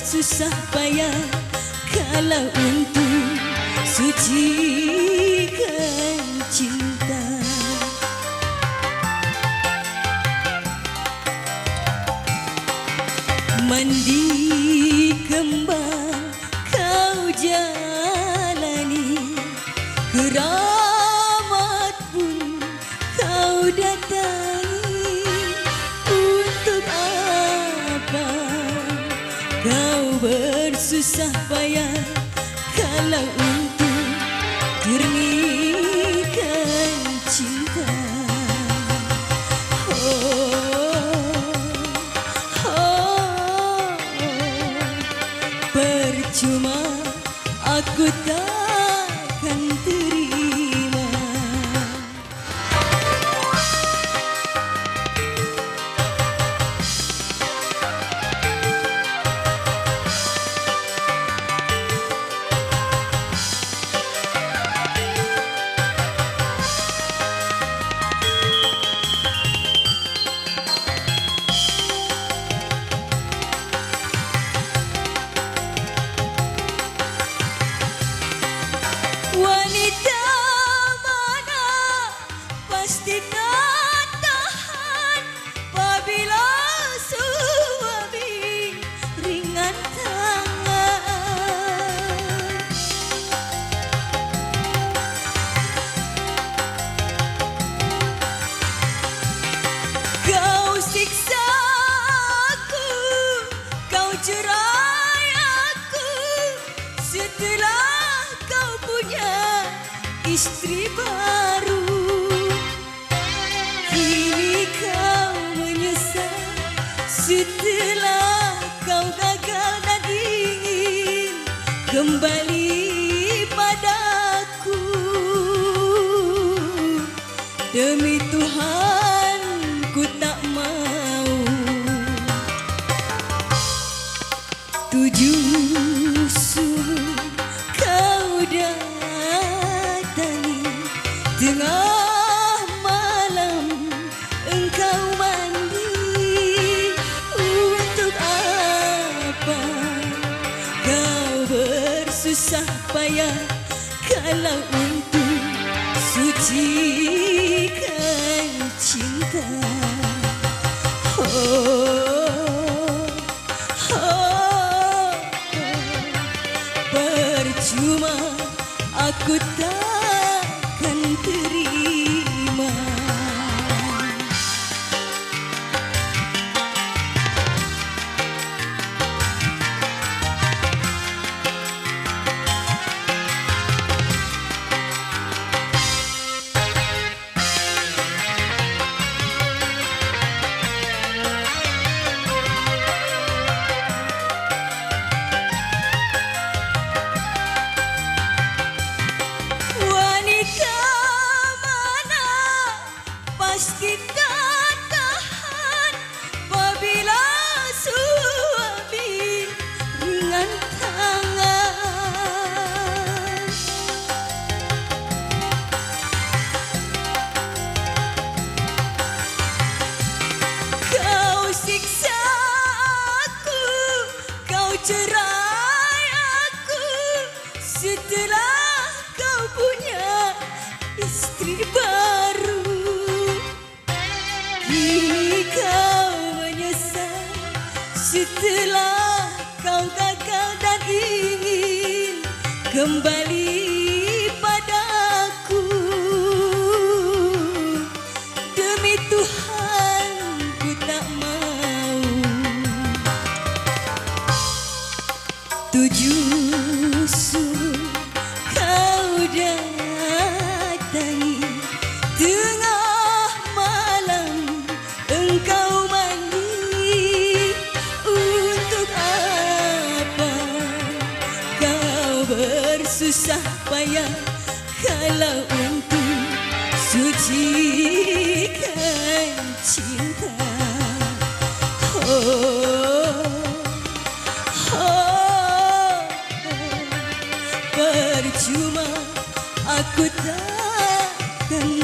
bersusah payah kalau untuk sucikan cinta. Mandi kembang kau jalani, keramat pun kau datangi. Untuk apa kau bersusah payah kalau untuk jernihkan cinta? Percuma aku takkan terima. Wanita mana pasti tak tahan apabila suami ringan tangan. Kau siksa aku, kau cerai aku setelah istri baru. Kini kau menyesal setelah kau gagal dan ingin kembali padaku. Demi Tuhan ku tak mau. 7 subuh kau tengah malam engkau mandi. Untuk apa kau bersusah payah kalau untuk sucikan cinta? Percuma aku takkan terima. Pasti tak tahan apabila suami ringan tangan. Kau siksa aku, kau cerai aku setelah kau punya istri baru. Kini kau menyesal setelah kau gagal dan ingin kembali padaku. Demi Tuhan ku tak mau. 7 subuh kau datangi, tengah malam engkau mandi. Untuk apa kau bersusah payah kalau untuk sucikan cinta? Percuma aku takkan